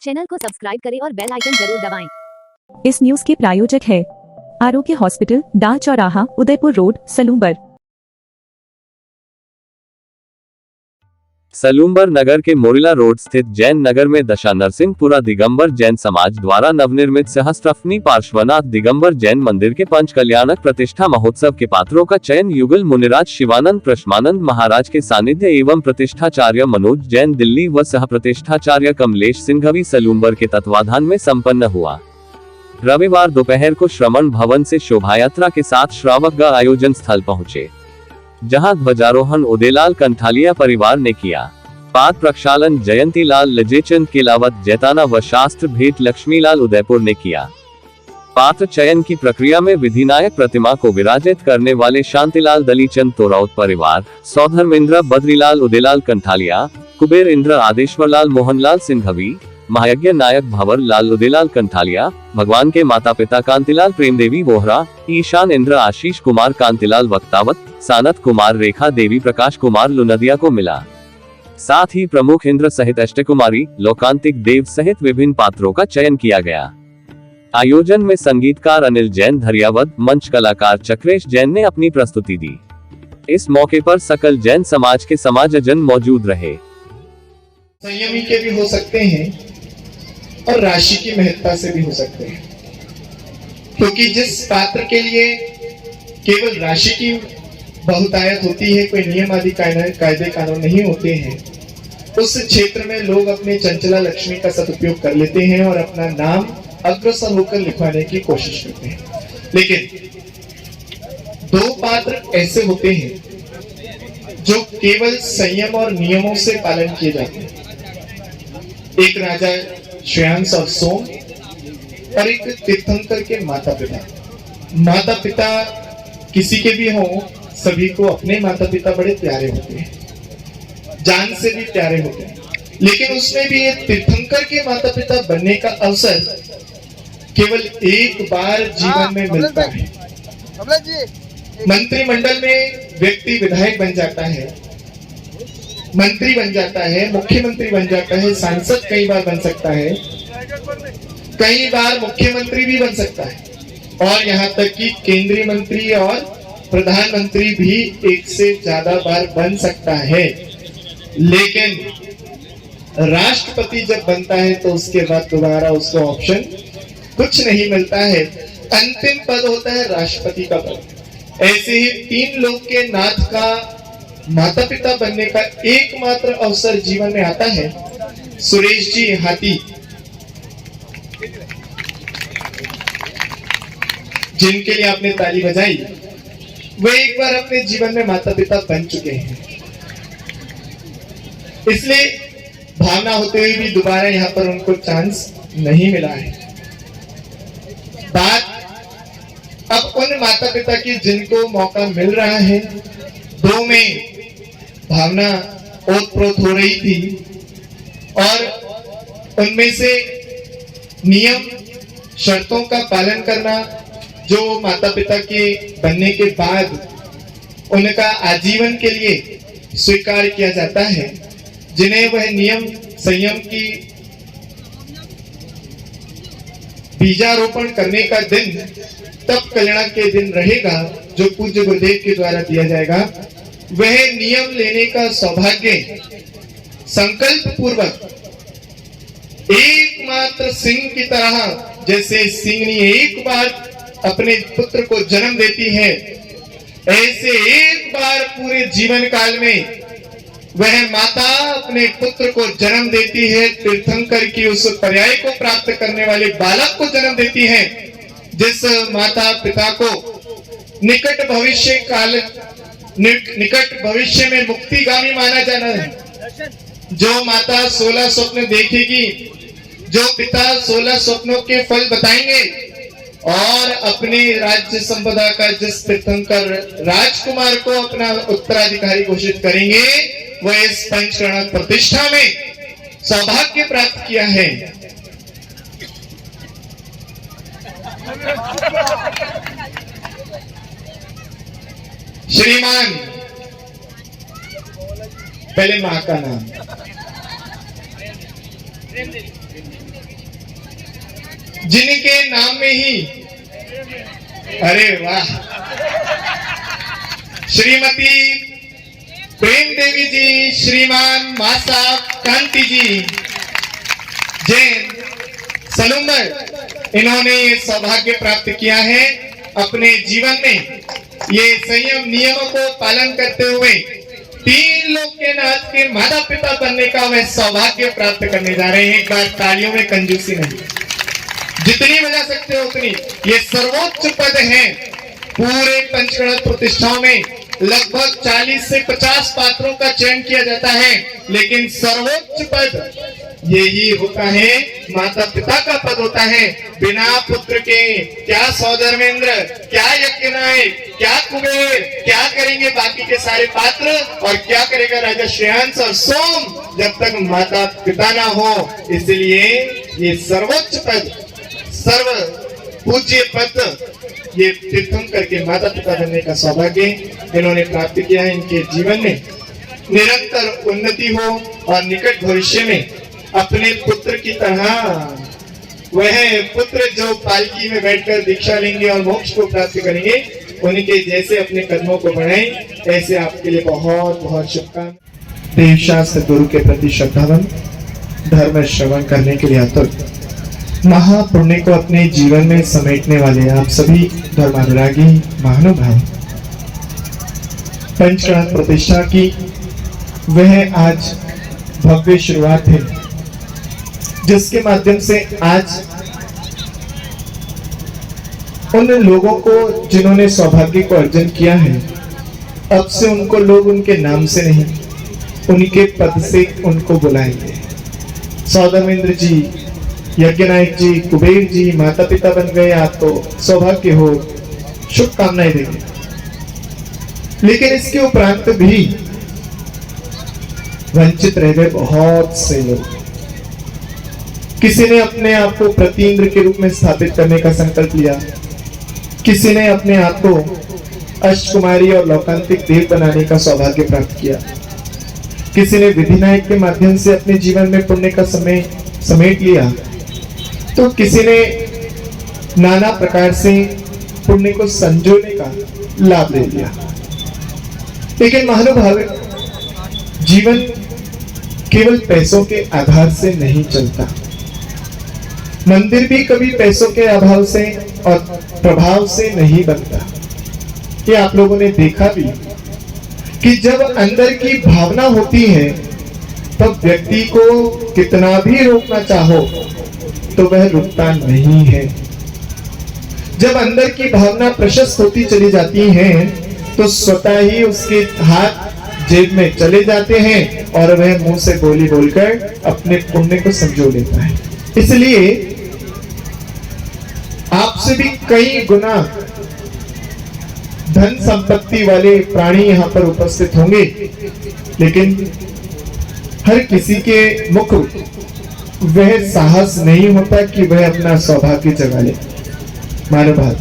Channel को subscribe करें और बेल आइकन जरूर दबाएं। इस न्यूज के प्रायोजक है आरोग्य हॉस्पिटल, डाल चौराहा, उदयपुर रोड, सलूम्बर। सलूम्बर नगर के मोरिला रोड स्थित जैन नगर में दशा नरसिंहपुरा दिगंबर जैन समाज द्वारा नवनिर्मित सहस्त्रफनी पार्श्वनाथ दिगंबर जैन मंदिर के पंच कल्याणक प्रतिष्ठा महोत्सव के पात्रों का चयन युगल मुनिराज शिवानंद प्रश्मानंद महाराज के सानिध्य एवं प्रतिष्ठाचार्य मनोज जैन दिल्ली व सह प्रतिष्ठाचार्य कमलेश सिंघवी सलूम्बर के तत्वाधान में संपन्न हुआ। रविवार दोपहर को श्रमण भवन से शोभायात्रा के साथ श्रावक आयोजन स्थल पहुँचे, जहां ध्वजारोहण उदयलाल कंठालिया परिवार ने किया। पाद प्रक्षालन जयंतीलाल लजेचंद किलावत जैताना व शास्त्र भेंट लक्ष्मीलाल उदयपुर ने किया। पात्र चयन की प्रक्रिया में विधिनायक प्रतिमा को विराजित करने वाले शांतिलाल दलीचंद तोराउत परिवार, सौधर्मेंद्र बद्रीलाल उदयलाल कंठालिया, कुबेर इंद्र आदेश्वरलाल मोहनलाल सिंघवी, महायज्ञ नायक भंवर लाल उदयलाल कंठालिया, भगवान के माता पिता कांतिलाल प्रेमदेवी वोहरा, ईशान इंद्र आशीष कुमार कांतिलाल वक्तावत, सानत कुमार रेखा देवी प्रकाश कुमार लुनदिया को मिला। साथ ही प्रमुख इंद्र सहित अष्टकुमारी, लोकांतिक देव सहित विभिन्न पात्रों का चयन किया गया। आयोजन में संगीतकार अनिल जैन धरियावद, मंच कलाकार चक्रेश जैन ने अपनी प्रस्तुति दी। इस मौके पर सकल जैन समाज के समाजजन मौजूद रहे। संयमी के भी हो सकते हैं और राशि की महत्ता से भी हो सकते हैं, क्योंकि जिस पात्र के लिए केवल राशि की बहुतायत होती है, कोई नियम आदि कायदे कानून नहीं होते हैं, उस क्षेत्र में लोग अपने चंचला लक्ष्मी का सदुपयोग कर लेते हैं और अपना नाम अग्रसर होकर लिखवाने की कोशिश करते हैं। लेकिन दो पात्र ऐसे होते हैं जो केवल संयम और नियमों से पालन किए जाते हैं। एक राजा श्रेयांश और सोम और एक तीर्थंकर के माता पिता। माता पिता किसी के भी हों, सभी को अपने माता पिता बड़े प्यारे होते हैं, जान से भी प्यारे होते हैं। लेकिन उसमें भी एक तीर्थंकर के माता पिता बनने का अवसर केवल एक बार जीवन में मिलता है। मंत्रिमंडल में व्यक्ति विधायक बन जाता है, मंत्री बन जाता है, मुख्यमंत्री बन जाता है, सांसद कई बार बन सकता है, कई बार मुख्यमंत्री भी बन सकता है, और यहाँ तक कि केंद्रीय मंत्री और प्रधानमंत्री भी एक से ज्यादा बार बन सकता है। लेकिन राष्ट्रपति जब बनता है तो उसके बाद दोबारा उसको ऑप्शन कुछ नहीं मिलता है, अंतिम पद होता है राष्ट्रपति का पद। ऐसे ही तीन लोग के नाथ का माता पिता बनने का एकमात्र अवसर जीवन में आता है। सुरेश जी हाथी, जिनके लिए आपने ताली बजाई, वे एक बार अपने जीवन में माता पिता बन चुके हैं, इसलिए भावना होते हुए भी दोबारा यहाँ पर उनको चांस नहीं मिला है। बात अब उन माता पिता की जिनको मौका मिल रहा है, दो में भावना ओतप्रोत हो रही थी और उनमें से नियम शर्तों का पालन करना जो माता पिता के बनने के बाद उनका आजीवन के लिए स्वीकार किया जाता है, जिन्हें वह नियम संयम की बीजारोपण करने का दिन तब कल्याण के दिन रहेगा जो पूज्य गुरुदेव के द्वारा दिया जाएगा। वह नियम लेने का सौभाग्य संकल्प पूर्वक एकमात्र सिंह की तरह, जैसे सिंहनी एक बार अपने पुत्र को जन्म देती है, ऐसे एक बार पूरे जीवन काल में वह माता अपने पुत्र को जन्म देती है। तीर्थंकर की उस पर्याय को प्राप्त करने वाले बालक को जन्म देती है, जिस माता पिता को निकट भविष्य में मुक्तिगामी माना जाना है। जो माता 16 स्वप्न देखेगी, जो पिता 16 स्वप्नों के फल बताएंगे और अपने राज्य संपदा का जिस तीर्थंकर राजकुमार को अपना उत्तराधिकारी घोषित करेंगे, वह इस पंचकरण प्रतिष्ठा में सौभाग्य प्राप्त किया है। श्रीमान, पहले मां का नाम जिनके नाम में ही, अरे वाह, श्रीमती प्रेम देवी जी, श्रीमान मासा कांति जी जैन सलूम्बर, इन्होंने ये सौभाग्य प्राप्त किया है अपने जीवन में ये संयम नियमों को पालन करते हुए 3 लोग के नाथ के माता पिता बनने का वह सौभाग्य प्राप्त करने जा रहे हैं। एक बार तालियों में कंजूसी नहीं, जितनी बजा सकते हो उतनी। ये सर्वोच्च पद है। पूरे पंचगणत प्रतिष्ठाओं में लगभग 40 से 50 पात्रों का चयन किया जाता है, लेकिन सर्वोच्च पद यही होता है, माता पिता का पद होता है। बिना पुत्र के क्या सौधर्मेंद्र, क्या यज्ञनायक, क्या कुबेर, क्या करेंगे बाकी के सारे पात्र, और क्या करेगा राजा श्रेयांश और सोम, जब तक माता पिता ना हो। इसलिए ये सर्वोच्च पद, सर्व पूज्य पद, ये तीर्थंकर के माता पिता बनने का सौभाग्य इन्होंने प्राप्त किया है। इनके जीवन में निरंतर उन्नति हो और निकट भविष्य में अपने पुत्र की तरह, वह पुत्र जो पालकी में बैठकर दीक्षा लेंगे और मोक्ष को प्राप्त करेंगे, उनके जैसे अपने कदमों को बढ़ाएं, ऐसे आपके लिए बहुत बहुत शुभकामनाएं। देवशास्त्र गुरु के प्रति श्रद्धावान, धर्म श्रवण करने के लिए आतुर, महापुण्य को अपने जीवन में समेटने वाले आप सभी धर्मानुरागी महानुभाव, पंचगणत प्रतिष्ठा की वह आज भव्य शुरुआत है, जिसके माध्यम से आज उन लोगों को जिन्होंने सौभाग्य को अर्जन किया है, अब से उनको लोग उनके नाम से नहीं, उनके पद से उनको बुलाएंगे। सौदामिंद्र जी, यज्ञनायक जी, कुबेर जी माता पिता बन गए, आप तो सौभाग्य हो, शुभकामनाएं देंगे। लेकिन इसके उपरांत भी वंचित रह गए बहुत से लोग। किसी ने अपने आप को प्रतीन्द्र के रूप में स्थापित करने का संकल्प लिया, किसी ने अपने आप को अष्टकुमारी और लौकांतिक देव बनाने का सौभाग्य प्राप्त किया, किसी ने विधिनायक के माध्यम से अपने जीवन में पुण्य का समय समेट लिया, तो किसी ने नाना प्रकार से पुण्य को संजोने का लाभ ले लिया। लेकिन महानुभाव, जीवन केवल पैसों के आधार से नहीं चलता। मंदिर भी कभी पैसों के अभाव से और प्रभाव से नहीं बनता। ये आप लोगों ने देखा भी कि जब अंदर की भावना होती है, तब व्यक्ति को कितना भी रोकना चाहो तो वह रुकता नहीं है। जब अंदर की भावना प्रशस्त होती चली जाती है, तो स्वतः ही उसके हाथ जेब में चले जाते हैं और वह मुंह से बोली बोलकर अपने पुण्य को संजो लेता है। इसलिए आपसे भी कई गुना धन संपत्ति वाले प्राणी यहाँ पर उपस्थित होंगे, लेकिन हर किसी के मुख वह साहस नहीं होता कि वह अपना सौभाग्य जगा ले। मानवभाव,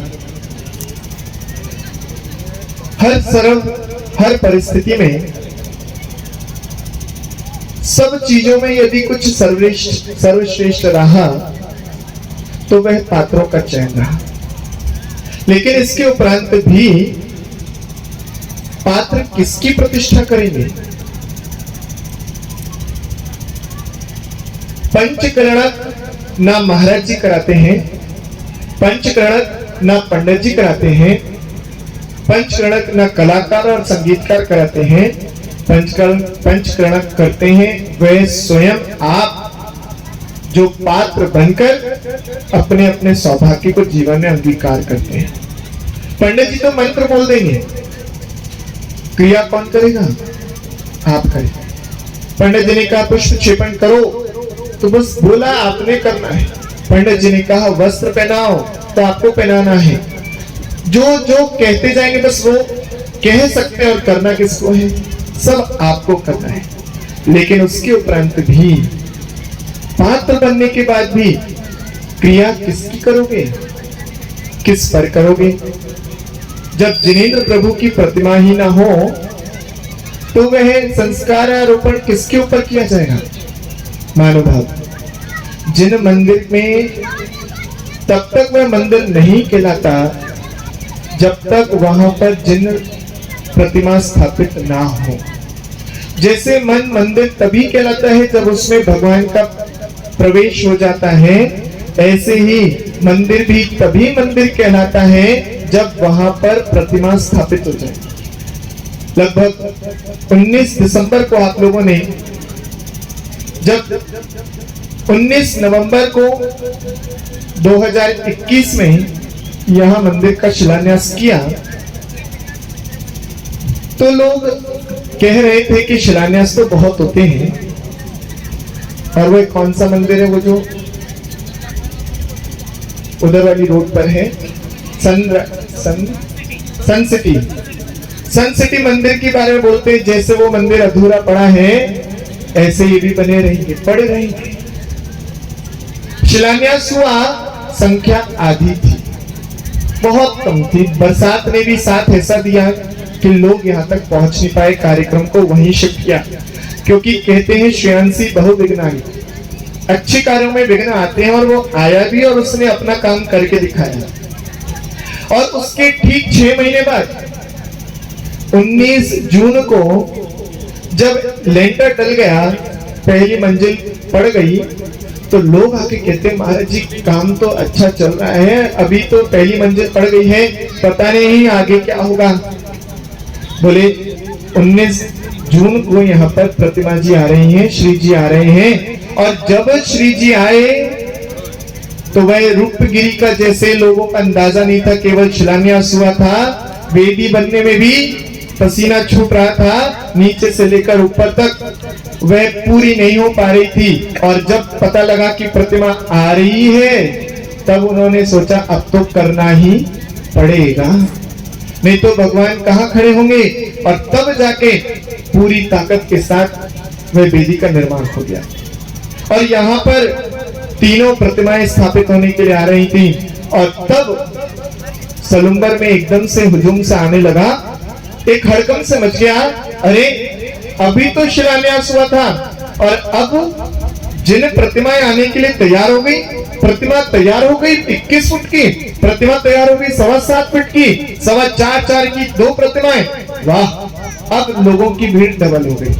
हर परिस्थिति में, सब चीजों में यदि कुछ सर्वश्रेष्ठ रहा तो वह पात्रों का चयन रहा। लेकिन इसके उपरांत भी पात्र किसकी प्रतिष्ठा करेंगे? पंचकरणक ना महाराज जी कराते हैं, पंचकरणक ना पंडित जी कराते हैं, पंचकरणक ना कलाकार और संगीतकार कराते हैं। पंचकरणक करते हैं वे स्वयं आप, जो पात्र बनकर अपने अपने सौभाग्य को जीवन में अंगीकार करते हैं। पंडित जी तो मंत्र बोल देंगे, क्रिया कौन करेगा? आप करें। पंडित जी ने कहा पुष्प क्षेपण करो, तो बस बोला आपने करना है। पंडित जी ने कहा वस्त्र पहनाओ, तो आपको पहनाना है। जो जो कहते जाएंगे बस वो कह सकते हैं, और करना किसको है? सब आपको करना है। लेकिन उसके उपरांत भी, पात्र बनने के बाद भी क्रिया किसकी करोगे? किस पर करोगे? जब जिनेंद्र प्रभु की प्रतिमा ही ना हो, तो वह संस्कार आरोपण किसके ऊपर किया जाएगा? मानवभाव, जिन मंदिर में तब तक वह मंदिर नहीं कहलाता जब तक वहां पर जिन प्रतिमा स्थापित ना हो। जैसे मन मंदिर तभी कहलाता है जब उसमें भगवान का प्रवेश हो जाता है, ऐसे ही मंदिर भी तभी मंदिर कहलाता है जब वहां पर प्रतिमा स्थापित हो जाए। लगभग 19 दिसंबर को आप लोगों ने, जब 19 नवंबर को 2021 में यहां मंदिर का शिलान्यास किया, तो लोग कह रहे थे कि शिलान्यास तो बहुत होते हैं, और वह कौन सा मंदिर है वो जो उधर वाली रोड पर है, सन सिटी मंदिर के बारे में बोलते हैं जैसे वो मंदिर अधूरा पड़ा है, ऐसे ये भी बने रहेंगे, पड़े रहेंगे। शिलान्यास हुआ, संख्या आधी थी, बहुत कम थी। बरसात ने भी साथ ऐसा दिया कि लोग यहाँ तक पहुंच नहीं पाए, कार्यक्रम को वहीं शिफ्ट किया, क्योंकि कहते हैं श्रेयांसी बहुविघ्नानि, अच्छे कार्यों में विघ्न आते हैं, और वो आया भी और उसने अपना काम करके दिखाया। और उसके ठीक 6 महीने बाद 19 जून को जब लेंटर डल गया, पहली मंजिल पड़ गई, तो लोग आके कहते महाराज जी काम तो अच्छा चल रहा है, अभी तो पहली मंजिल पड़ गई है, पता नहीं आगे क्या होगा। बोले 19 जून को यहाँ पर प्रतिमा जी आ रही हैं, श्री जी आ रहे हैं, और जब श्री जी आए तो वह रूपगिरी का जैसे लोगों का अंदाजा नहीं था, केवल शिलान्यास हुआ था, वेदी बनने में भी पसीना छूट रहा था, नीचे से लेकर ऊपर तक वह पूरी नहीं हो पा रही थी। और जब पता लगा कि प्रतिमा आ रही है, तब उन्होंने सोचा अब तो करना ही पड़ेगा, नहीं तो भगवान कहाँ खड़े होंगे। और तब जाके पूरी ताकत के साथ वह वेदी का निर्माण हो गया। और यहाँ पर तीनों प्रतिमाएं स्थापित होने के लिए आ रही थी, और तब सलुम्बर में एकदम से हुजूम से आने लगा, एक हड़कंप से मच गया, अरे अभी तो शिलान्यास हुआ था और अब जिन प्रतिमाएं आने के लिए तैयार हो गई, प्रतिमा तैयार हो गई 21 फुट की, प्रतिमा तैयार हो गई 7.25 फुट की, 4.25 की 2 प्रतिमाएं, वाह, अब लोगों की भीड़ डबल हो गई।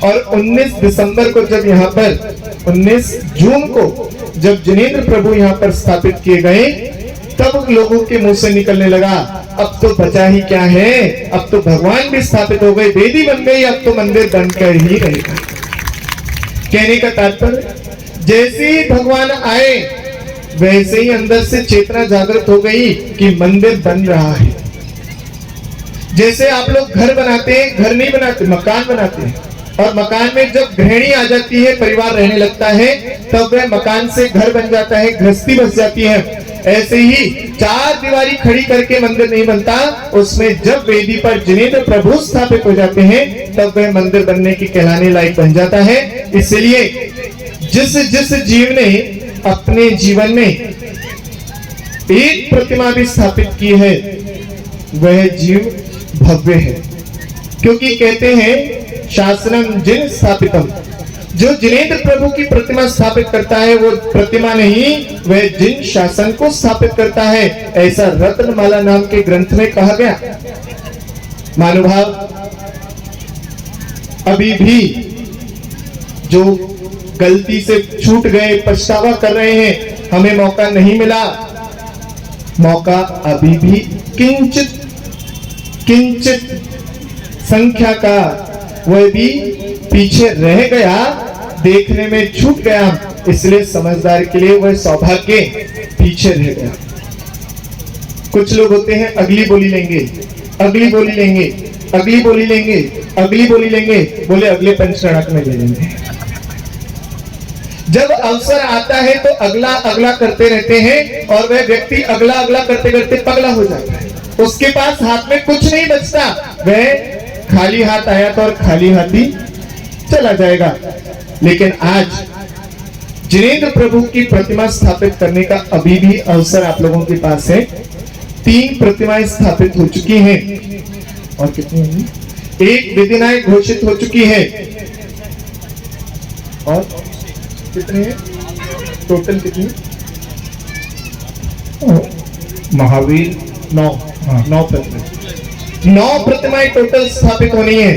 और 19 दिसंबर को जब यहाँ पर 19 जून को जब जिनेंद्र प्रभु यहाँ पर स्थापित किए गए, तब लोगों के मुंह से निकलने लगा अब तो बचा ही क्या है, अब तो भगवान भी स्थापित हो गए, वेदी बन गई, अब तो मंदिर बनकर ही रहेगा। कहने का तात्पर्य, जैसे ही भगवान आए वैसे ही अंदर से चेतना जागृत हो गई कि मंदिर बन रहा है। जैसे आप लोग घर बनाते हैं, घर नहीं बनाते, मकान बनाते हैं, और मकान में जब गृहिणी आ जाती है, परिवार रहने लगता है, तब वह मकान से घर बन जाता है, गृहस्थी बस जाती है। ऐसे ही 4 दीवारी खड़ी करके मंदिर नहीं बनता, उसमें जब वेदी पर जिनेंद्र प्रभु स्थापित हो जाते हैं, तब वह मंदिर बनने की कहलाने लायक बन जाता है। इसलिए जिस जीव ने अपने जीवन में एक प्रतिमा भी स्थापित की है, वह जीव भव्य है, क्योंकि कहते हैं शासनम जिन स्थापितम, जो जिनेंद्र प्रभु की प्रतिमा स्थापित करता है वो प्रतिमा नहीं, वह जिन शासन को स्थापित करता है, ऐसा रत्नमाला नाम के ग्रंथ में कहा गया। महानुभाव, अभी भी जो गलती से छूट गए, पछतावा कर रहे हैं, हमें मौका नहीं मिला, मौका अभी भी किंचित संख्या का वह भी पीछे रह गया, देखने में छूट गया, इसलिए समझदार के लिए वह सौभाग्य पीछे रह गया। कुछ लोग होते हैं अगली बोली लेंगे, अगली बोली लेंगे, अगली बोली लेंगे, अगली बोली लेंगे, बोले अगले पंचरणक में ले लेंगे। जब अवसर आता है तो अगला अगला करते रहते हैं, और वह व्यक्ति अगला अगला करते करते पगला हो जाता है, उसके पास हाथ में कुछ नहीं बचता, वह खाली हाथ आया तो और खाली हाथ ही चला जाएगा। लेकिन आज जिनेंद्र प्रभु की प्रतिमा स्थापित करने का अभी भी अवसर आप लोगों के पास है। 3 प्रतिमाएं स्थापित हो चुकी हैं, और कितनी होंगी? 1 विधिनाएं घोषित हो चुकी है, और कितने हैं टोटल? कितने? महावीर 9। हाँ। 9 प्रतिमाएं, 9 प्रतिमाएं टोटल स्थापित होनी है,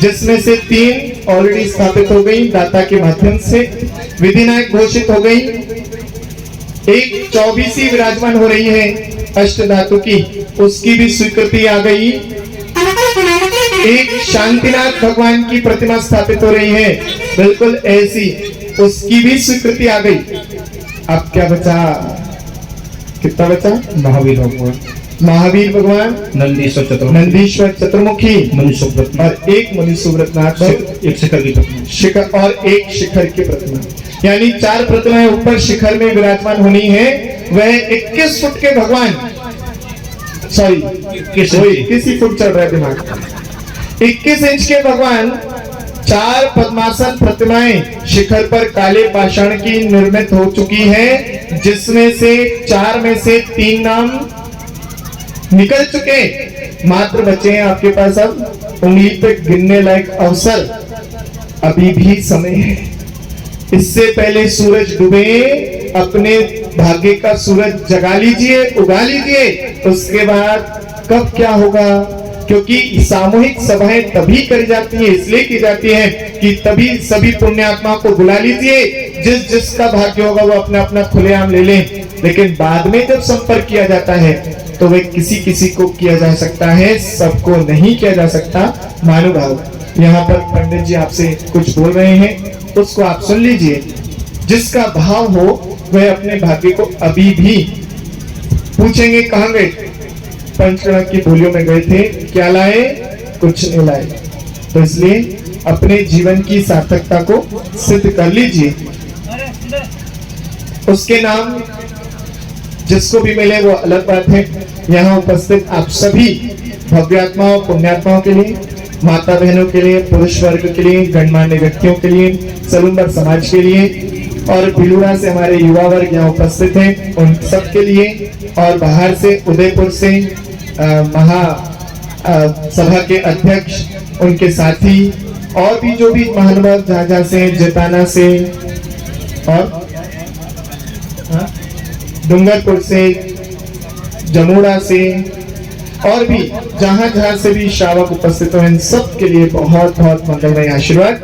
जिसमें से 3 ऑलरेडी स्थापित हो गई दाता के माध्यम से, विधिनायक घोषित हो गई। एक 24वीं विराजमान हो रही है अष्ट धातु की, उसकी भी स्वीकृति आ गई। एक शांतिनाथ भगवान की प्रतिमा स्थापित हो रही है बिल्कुल ऐसी, उसकी भी स्वीकृति आ गई। अब क्या बचा? कितना बचा? महावीर भगवान, महावीर भगवान, नंदीश्वर चतुर्मुखी, मनुष्य और एक मनुष्यव्रतनाथ, एक शिखर की प्रतिमा, शिखर और एक शिखर की प्रतिमा, यानी 4 प्रतिमाएं ऊपर शिखर में विराजमान होनी है। वह 21 फुट के भगवान, सॉरी 21 फुट चल रहा है दिमाग, 21 इंच के भगवान, 4 पद्मासन प्रतिमाएं शिखर पर काले पाषाण की निर्मित हो चुकी है, जिसमें से 4 में से 3 नाम निकल चुके, मात्र बचे हैं आपके पास अब उंगली पे गिनने लायक अवसर। अभी भी समय है, इससे पहले सूरज डूबे अपने भाग्य का सूरज जगा लीजिए, उगा लीजिए। उसके बाद कब क्या होगा, क्योंकि सामूहिक सभाएं तभी करी जाती है, इसलिए की जाती है कि तभी सभी पुण्यात्मा को बुला लीजिए, जिस जिसका भाग्य होगा वो अपना अपना खुलेआम ले लें। लेकिन बाद में जब संपर्क किया जाता है तो वह किसी किसी को किया जा सकता है, सबको नहीं किया जा सकता। महानुभाव, यहाँ पर पंडित जी आपसे कुछ बोल रहे हैं, उसको आप सुन लीजिए। जिसका भाव हो वह अपने भाग्य को अभी भी पूछेंगे, कहाँ गए? पंचकड़ा की बोलियों में गए थे, क्या लाए? कुछ नहीं लाए। तो इसलिए अपने जीवन की सार्थकता को सिद्ध कर लीजिए। उसके नाम जिसको भी मिले वो अलग बात है। यहाँ उपस्थित आप सभी भव्यात्माओं पुण्यात्माओं के लिए, माता बहनों के लिए, पुरुष वर्ग के लिए, गणमान्य व्यक्तियों के लिए, सलूम्बर समाज के लिए और भिलूड़ा से हमारे युवा वर्ग यहाँ उपस्थित हैं, उन सब के लिए, और बाहर से उदयपुर से महा सभा के अध्यक्ष, उनके साथी और भी जो भी महानुभाव जहाँ से, जताना से और डूंगरपुर से, जमुड़ा से और भी जहां जहां से भी श्रावक उपस्थित हो, इन सब के लिए बहुत बहुत मंगलमय आशीर्वाद।